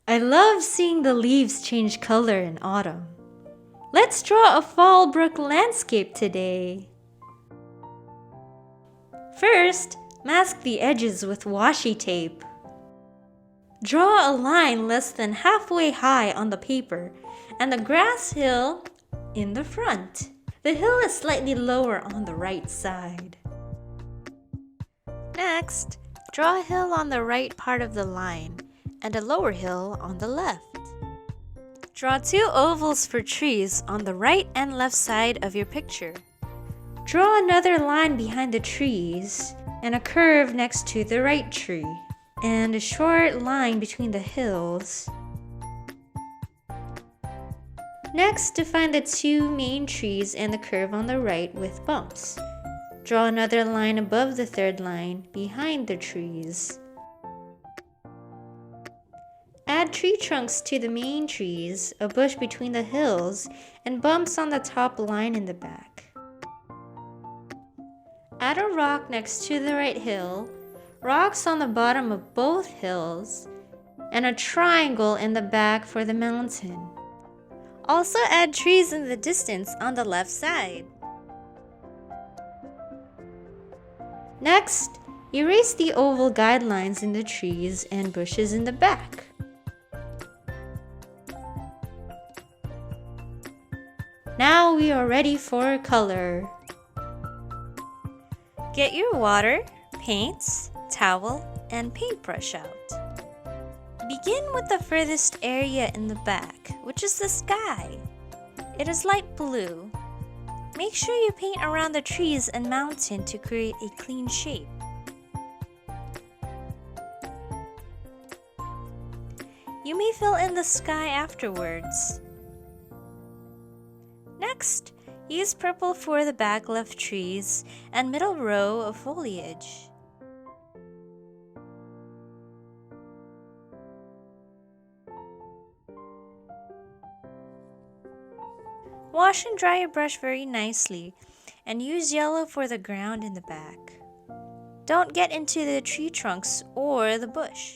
I love seeing the leaves change color in autumn. Let's draw a fall brook landscape today. First, mask the edges with washi tape. Draw a line less than halfway high on the paper and the grass hill in the front. The hill is slightly lower on the right side. Next, draw a hill on the right part of the line and a lower hill on the left. Draw 2 ovals for trees on the right and left side of your picture. Draw another line behind the trees and a curve next to the right tree, and a short line between the hills. Next, define the 2 main trees and the curve on the right with bumps. Draw another line above the 3rd line behind the trees. Add tree trunks to the main trees, a bush between the hills, and bumps on the top line in the back. Add a rock next to the right hill, rocks on the bottom of both hills, and a triangle in the back for the mountain. Also add trees in the distance on the left side. Next, erase the oval guidelines in the trees and bushes in the back. Now we are ready for color. Get your water, paints, towel, and paintbrush out. Begin with the furthest area in the back, which is the sky. It is light blue. Make sure you paint around the trees and mountain to create a clean shape. You may fill in the sky afterwards. Next, use purple for the back left trees and middle row of foliage. Wash and dry your brush very nicely and use yellow for the ground in the back. Don't get into the tree trunks or the bush.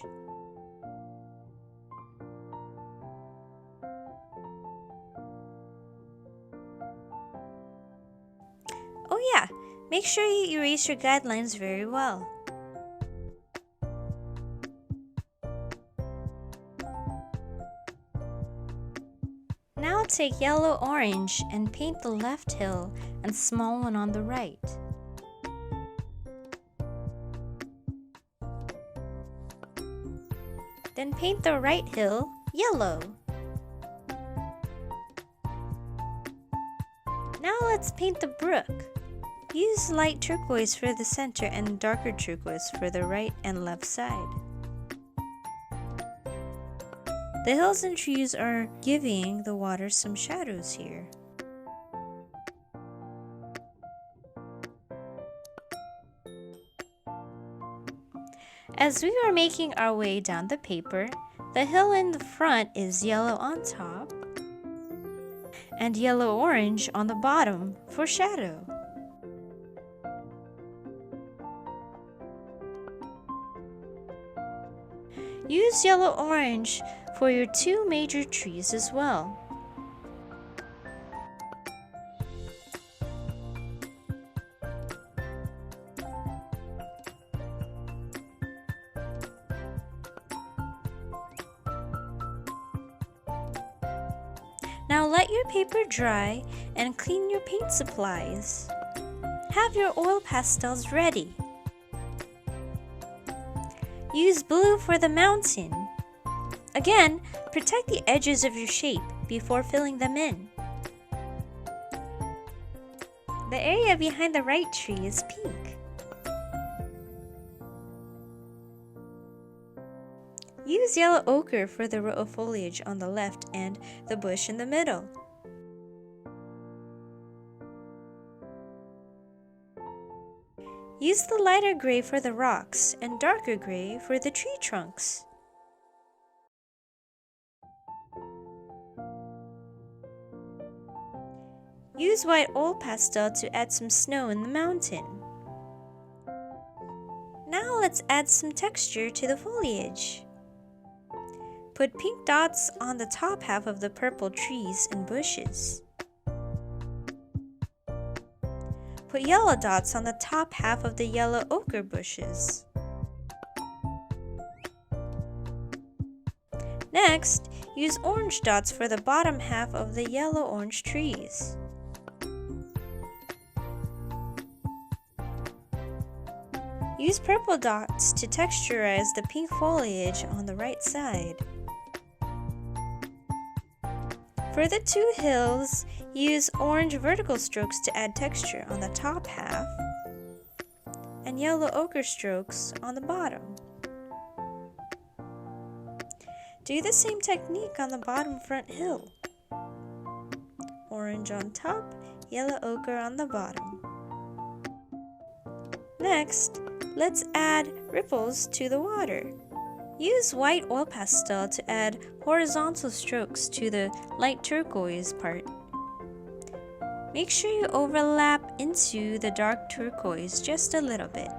Oh yeah, make sure you erase your guidelines very well. Now take yellow-orange and paint the left hill and small one on the right. Then paint the right hill yellow. Now let's paint the brook. Use light turquoise for the center and darker turquoise for the right and left side. The hills and trees are giving the water some shadows here. As we are making our way down the paper, the hill in the front is yellow on top and yellow-orange on the bottom for shadow. Use yellow-orange for your 2 major trees as well. Now let your paper dry and clean your paint supplies. Have your oil pastels ready. Use blue for the mountain. Again, protect the edges of your shape before filling them in. The area behind the right tree is pink. Use yellow ochre for the row of foliage on the left and the bush in the middle. Use the lighter gray for the rocks and darker gray for the tree trunks. Use white oil pastel to add some snow in the mountain. Now let's add some texture to the foliage. Put pink dots on the top half of the purple trees and bushes. Put yellow dots on the top half of the yellow ochre bushes. Next, use orange dots for the bottom half of the yellow-orange trees. Use purple dots to texturize the pink foliage on the right side. For the two hills, use orange vertical strokes to add texture on the top half and yellow ochre strokes on the bottom. Do the same technique on the bottom front hill. Orange on top, yellow ochre on the bottom. Next, let's add ripples to the water. Use white oil pastel to add horizontal strokes to the light turquoise part. Make sure you overlap into the dark turquoise just a little bit.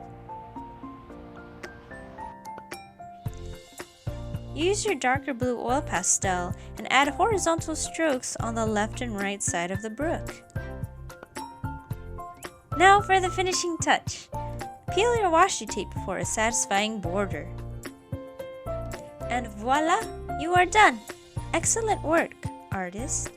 Use your darker blue oil pastel and add horizontal strokes on the left and right side of the brook. Now for the finishing touch. Peel your washi tape for a satisfying border. And voila, you are done! Excellent work, artist!